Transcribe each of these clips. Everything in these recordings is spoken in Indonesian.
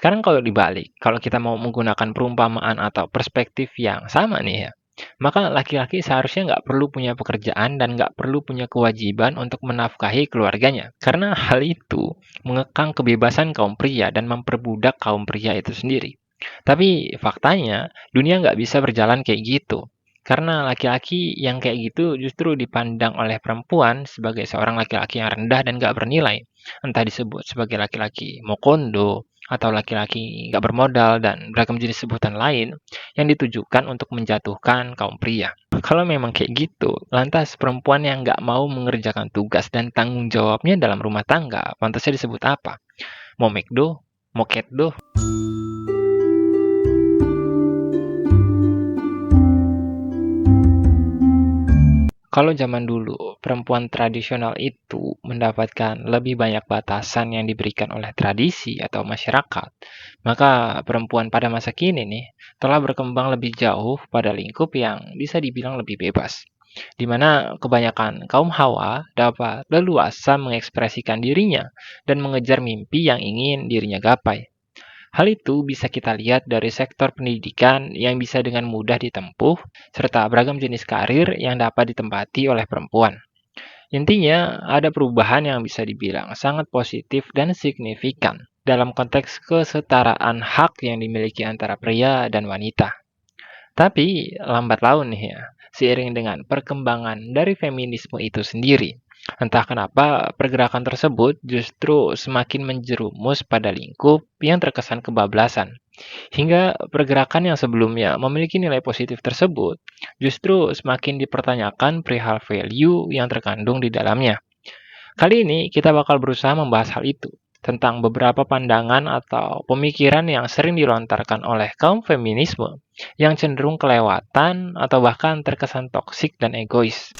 Sekarang kalau dibalik, kalau kita mau menggunakan perumpamaan atau perspektif yang sama nih ya, maka laki-laki seharusnya nggak perlu punya pekerjaan dan nggak perlu punya kewajiban untuk menafkahi keluarganya. Karena hal itu mengekang kebebasan kaum pria dan memperbudak kaum pria itu sendiri. Tapi faktanya, dunia nggak bisa berjalan kayak gitu. Karena laki-laki yang kayak gitu justru dipandang oleh perempuan sebagai seorang laki-laki yang rendah dan nggak bernilai. Entah disebut sebagai laki-laki mokondo, atau laki-laki nggak bermodal, dan beragam jenis sebutan lain yang ditujukan untuk menjatuhkan kaum pria. Kalau memang kayak gitu, lantas perempuan yang nggak mau mengerjakan tugas dan tanggung jawabnya dalam rumah tangga, pantasnya disebut apa? Mau McDo? Mau Ketdo? Kalau zaman dulu, perempuan tradisional itu mendapatkan lebih banyak batasan yang diberikan oleh tradisi atau masyarakat, maka perempuan pada masa kini nih telah berkembang lebih jauh pada lingkup yang bisa dibilang lebih bebas, di mana kebanyakan kaum hawa dapat leluasa mengekspresikan dirinya dan mengejar mimpi yang ingin dirinya gapai. Hal itu bisa kita lihat dari sektor pendidikan yang bisa dengan mudah ditempuh, serta beragam jenis karir yang dapat ditempati oleh perempuan. Intinya, ada perubahan yang bisa dibilang sangat positif dan signifikan dalam konteks kesetaraan hak yang dimiliki antara pria dan wanita. Tapi, lambat laun nih ya, seiring dengan perkembangan dari feminisme itu sendiri, entah kenapa pergerakan tersebut justru semakin menjerumus pada lingkup yang terkesan kebablasan. Hingga pergerakan yang sebelumnya memiliki nilai positif tersebut justru semakin dipertanyakan perihal value yang terkandung di dalamnya. Kali ini kita bakal berusaha membahas hal itu, tentang beberapa pandangan atau pemikiran yang sering dilontarkan oleh kaum feminisme yang cenderung kelewatan atau bahkan terkesan toksik dan egois.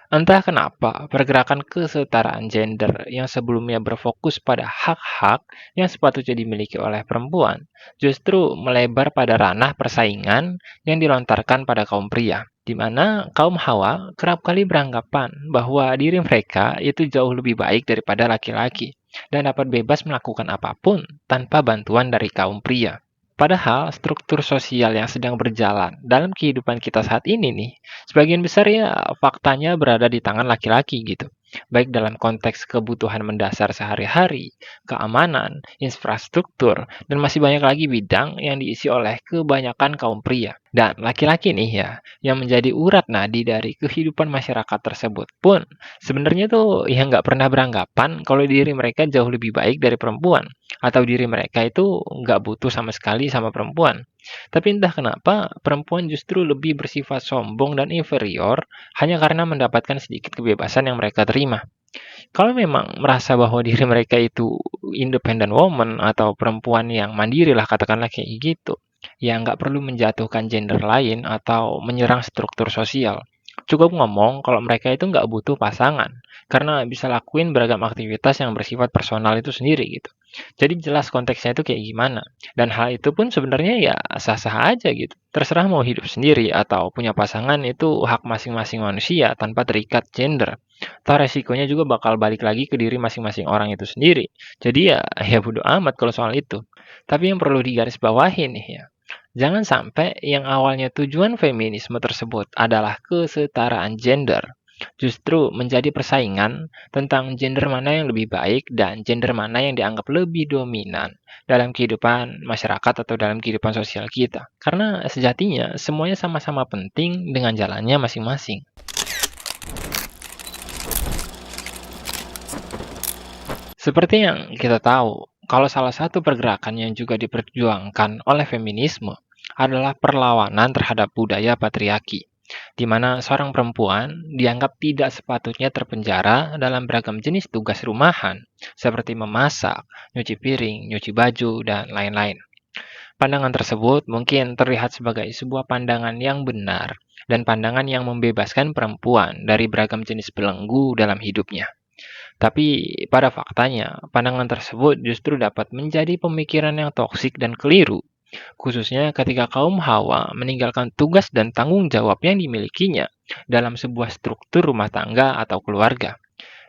Entah kenapa, pergerakan kesetaraan gender yang sebelumnya berfokus pada hak-hak yang sepatutnya dimiliki oleh perempuan, justru melebar pada ranah persaingan yang dilontarkan pada kaum pria, di mana kaum Hawa kerap kali beranggapan bahwa diri mereka itu jauh lebih baik daripada laki-laki dan dapat bebas melakukan apapun tanpa bantuan dari kaum pria. Padahal struktur sosial yang sedang berjalan dalam kehidupan kita saat ini nih, sebagian besar ya faktanya berada di tangan laki-laki gitu. Baik dalam konteks kebutuhan mendasar sehari-hari, keamanan, infrastruktur, dan masih banyak lagi bidang yang diisi oleh kebanyakan kaum pria. Dan laki-laki nih ya, yang menjadi urat nadi dari kehidupan masyarakat tersebut pun sebenarnya tuh ya nggak pernah beranggapan kalau diri mereka jauh lebih baik dari perempuan atau diri mereka itu nggak butuh sama sekali sama perempuan. Tapi entah kenapa, perempuan justru lebih bersifat sombong dan inferior hanya karena mendapatkan sedikit kebebasan yang mereka terima. Kalau memang merasa bahwa diri mereka itu independent woman atau perempuan yang mandiri lah katakanlah kayak gitu, ya nggak perlu menjatuhkan gender lain atau menyerang struktur sosial. Cukup ngomong kalau mereka itu nggak butuh pasangan, karena bisa lakuin beragam aktivitas yang bersifat personal itu sendiri gitu. Jadi jelas konteksnya itu kayak gimana. Dan hal itu pun sebenarnya ya sah-sah aja gitu. Terserah mau hidup sendiri atau punya pasangan itu hak masing-masing manusia tanpa terikat gender. Toh resikonya juga bakal balik lagi ke diri masing-masing orang itu sendiri. Jadi ya, ya bodo amat kalau soal itu. Tapi yang perlu digarisbawahi nih ya, jangan sampai yang awalnya tujuan feminisme tersebut adalah kesetaraan gender, justru menjadi persaingan tentang gender mana yang lebih baik dan gender mana yang dianggap lebih dominan dalam kehidupan masyarakat atau dalam kehidupan sosial kita. Karena sejatinya semuanya sama-sama penting dengan jalannya masing-masing. Seperti yang kita tahu, kalau salah satu pergerakan yang juga diperjuangkan oleh feminisme adalah perlawanan terhadap budaya patriarki, di mana seorang perempuan dianggap tidak sepatutnya terpenjara dalam beragam jenis tugas rumahan, seperti memasak, nyuci piring, nyuci baju, dan lain-lain. Pandangan tersebut mungkin terlihat sebagai sebuah pandangan yang benar dan pandangan yang membebaskan perempuan dari beragam jenis belenggu dalam hidupnya. Tapi pada faktanya, pandangan tersebut justru dapat menjadi pemikiran yang toksik dan keliru, khususnya ketika kaum Hawa meninggalkan tugas dan tanggung jawab yang dimilikinya dalam sebuah struktur rumah tangga atau keluarga.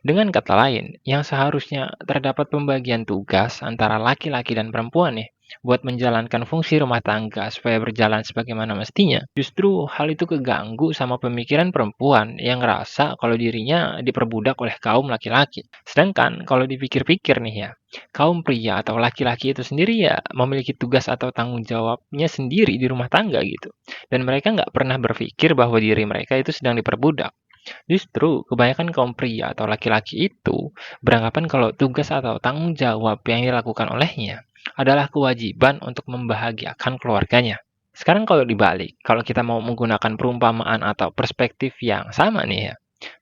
Dengan kata lain, yang seharusnya terdapat pembagian tugas antara laki-laki dan perempuan nih, buat menjalankan fungsi rumah tangga supaya berjalan sebagaimana mestinya. Justru hal itu keganggu sama pemikiran perempuan yang ngerasa kalau dirinya diperbudak oleh kaum laki-laki. Sedangkan kalau dipikir-pikir nih ya, kaum pria atau laki-laki itu sendiri ya memiliki tugas atau tanggung jawabnya sendiri di rumah tangga gitu. Dan mereka nggak pernah berpikir bahwa diri mereka itu sedang diperbudak. Justru, kebanyakan kaum pria atau laki-laki itu beranggapan kalau tugas atau tanggung jawab yang dilakukan olehnya adalah kewajiban untuk membahagiakan keluarganya. Sekarang kalau dibalik, kalau kita mau menggunakan perumpamaan atau perspektif yang sama nih ya,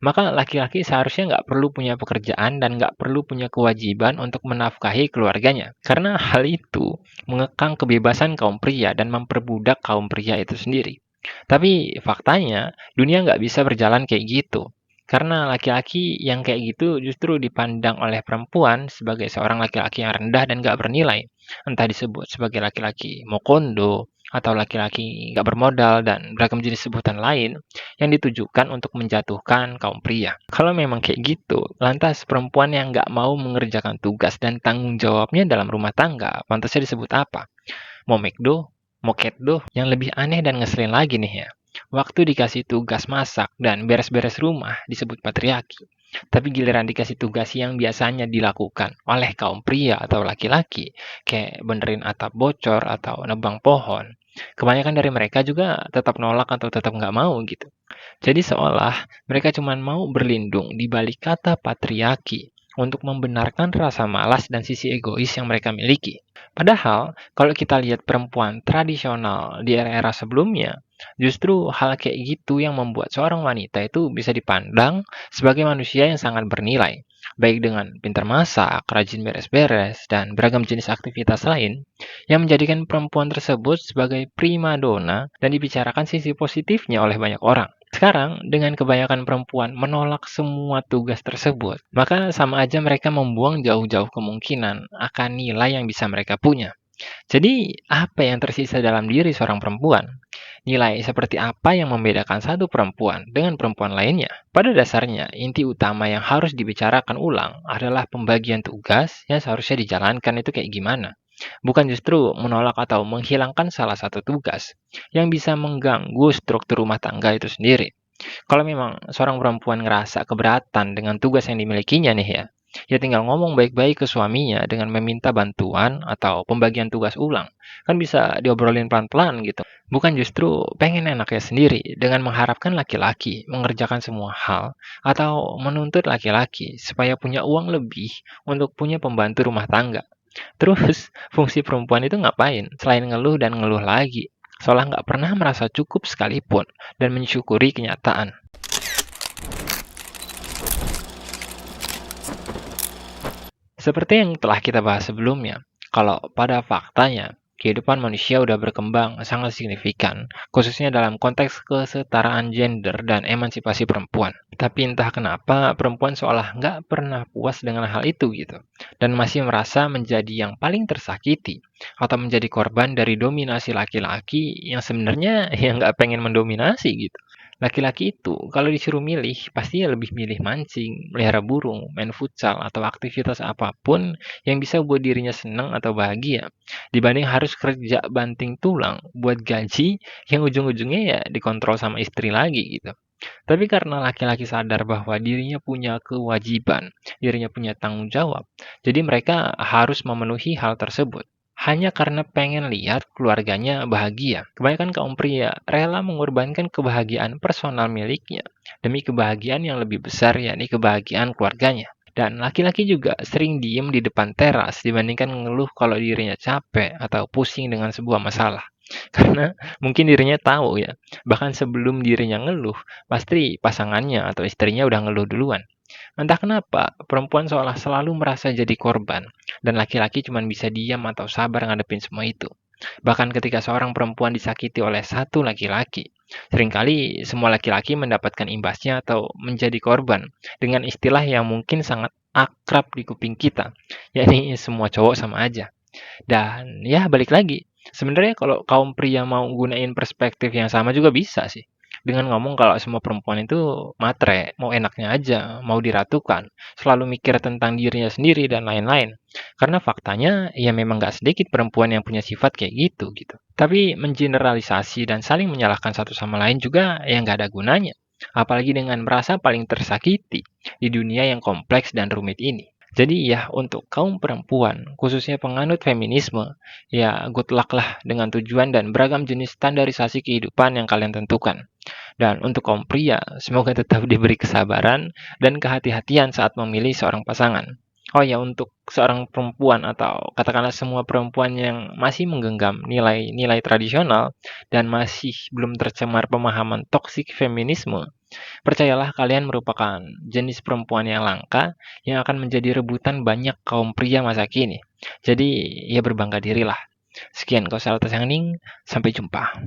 maka laki-laki seharusnya nggak perlu punya pekerjaan dan nggak perlu punya kewajiban untuk menafkahi keluarganya. Karena hal itu mengekang kebebasan kaum pria dan memperbudak kaum pria itu sendiri. Tapi faktanya, dunia nggak bisa berjalan kayak gitu. Karena laki-laki yang kayak gitu justru dipandang oleh perempuan sebagai seorang laki-laki yang rendah dan nggak bernilai. Entah disebut sebagai laki-laki mokondo, atau laki-laki nggak bermodal, dan beragam jenis sebutan lain yang ditujukan untuk menjatuhkan kaum pria. Kalau memang kayak gitu, lantas perempuan yang nggak mau mengerjakan tugas dan tanggung jawabnya dalam rumah tangga, pantasnya disebut apa? Mau McDo, mau Ketdo, yang lebih aneh dan ngeselin lagi nih ya. Waktu dikasih tugas masak dan beres-beres rumah disebut patriarki. Tapi giliran dikasih tugas yang biasanya dilakukan oleh kaum pria atau laki-laki, kayak benerin atap bocor atau nebang pohon, kebanyakan dari mereka juga tetap nolak atau tetap nggak mau gitu. Jadi seolah mereka cuma mau berlindung di balik kata patriarki untuk membenarkan rasa malas dan sisi egois yang mereka miliki. Padahal, kalau kita lihat perempuan tradisional di era-era sebelumnya, justru hal kayak gitu yang membuat seorang wanita itu bisa dipandang sebagai manusia yang sangat bernilai, baik dengan pintar masak, rajin beres-beres, dan beragam jenis aktivitas lain, yang menjadikan perempuan tersebut sebagai primadona dan dibicarakan sisi positifnya oleh banyak orang. Sekarang, dengan kebanyakan perempuan menolak semua tugas tersebut, maka sama aja mereka membuang jauh-jauh kemungkinan akan nilai yang bisa mereka punya. Jadi, apa yang tersisa dalam diri seorang perempuan? Nilai seperti apa yang membedakan satu perempuan dengan perempuan lainnya? Pada dasarnya, inti utama yang harus dibicarakan ulang adalah pembagian tugas yang seharusnya dijalankan itu kayak gimana. Bukan justru menolak atau menghilangkan salah satu tugas yang bisa mengganggu struktur rumah tangga itu sendiri. Kalau memang seorang perempuan ngerasa keberatan dengan tugas yang dimilikinya nih ya, ya tinggal ngomong baik-baik ke suaminya dengan meminta bantuan atau pembagian tugas ulang. Kan bisa diobrolin pelan-pelan gitu. Bukan justru pengen enaknya sendiri dengan mengharapkan laki-laki mengerjakan semua hal atau menuntut laki-laki supaya punya uang lebih untuk punya pembantu rumah tangga. Terus, fungsi perempuan itu ngapain? Selain ngeluh dan ngeluh lagi. Seolah nggak pernah merasa cukup sekalipun dan mensyukuri kenyataan. Seperti yang telah kita bahas sebelumnya, kalau pada faktanya, kehidupan manusia udah berkembang sangat signifikan, khususnya dalam konteks kesetaraan gender dan emansipasi perempuan. Tapi entah kenapa perempuan seolah nggak pernah puas dengan hal itu gitu, dan masih merasa menjadi yang paling tersakiti, atau menjadi korban dari dominasi laki-laki yang sebenarnya ya nggak pengen mendominasi gitu. Laki-laki itu kalau disuruh milih, pastinya lebih milih mancing, melihara burung, main futsal, atau aktivitas apapun yang bisa buat dirinya senang atau bahagia, dibanding harus kerja banting tulang buat gaji yang ujung-ujungnya ya dikontrol sama istri lagi gitu. Tapi karena laki-laki sadar bahwa dirinya punya kewajiban, dirinya punya tanggung jawab, jadi mereka harus memenuhi hal tersebut. Hanya karena pengen lihat keluarganya bahagia. Kebanyakan kaum pria rela mengorbankan kebahagiaan personal miliknya demi kebahagiaan yang lebih besar, yakni kebahagiaan keluarganya. Dan laki-laki juga sering diem di depan teras dibandingkan mengeluh kalau dirinya capek atau pusing dengan sebuah masalah. Karena mungkin dirinya tahu ya, bahkan sebelum dirinya ngeluh, pasti pasangannya atau istrinya udah ngeluh duluan. Entah kenapa, perempuan seolah selalu merasa jadi korban, dan laki-laki cuma bisa diam atau sabar ngadepin semua itu. Bahkan ketika seorang perempuan disakiti oleh satu laki-laki, seringkali semua laki-laki mendapatkan imbasnya atau menjadi korban dengan istilah yang mungkin sangat akrab di kuping kita, yakni semua cowok sama aja. Dan ya balik lagi, sebenarnya kalau kaum pria mau gunain perspektif yang sama juga bisa sih. dengan ngomong kalau semua perempuan itu matre, mau enaknya aja, mau diratukan, selalu mikir tentang dirinya sendiri dan lain-lain. Karena faktanya, ya memang nggak sedikit perempuan yang punya sifat kayak gitu. Tapi mengeneralisasi dan saling menyalahkan satu sama lain juga ya nggak ada gunanya. Apalagi dengan merasa paling tersakiti di dunia yang kompleks dan rumit ini. Jadi ya untuk kaum perempuan, khususnya penganut feminisme, ya good luck lah dengan tujuan dan beragam jenis standarisasi kehidupan yang kalian tentukan. Dan untuk kaum pria, semoga tetap diberi kesabaran dan kehati-hatian saat memilih seorang pasangan. Oh ya, untuk seorang perempuan atau katakanlah semua perempuan yang masih menggenggam nilai-nilai tradisional dan masih belum tercemar pemahaman toksik feminisme, percayalah kalian merupakan jenis perempuan yang langka yang akan menjadi rebutan banyak kaum pria masa kini. Jadi, ya berbangga dirilah. Sekian Kausalitas yang Hening, sampai jumpa.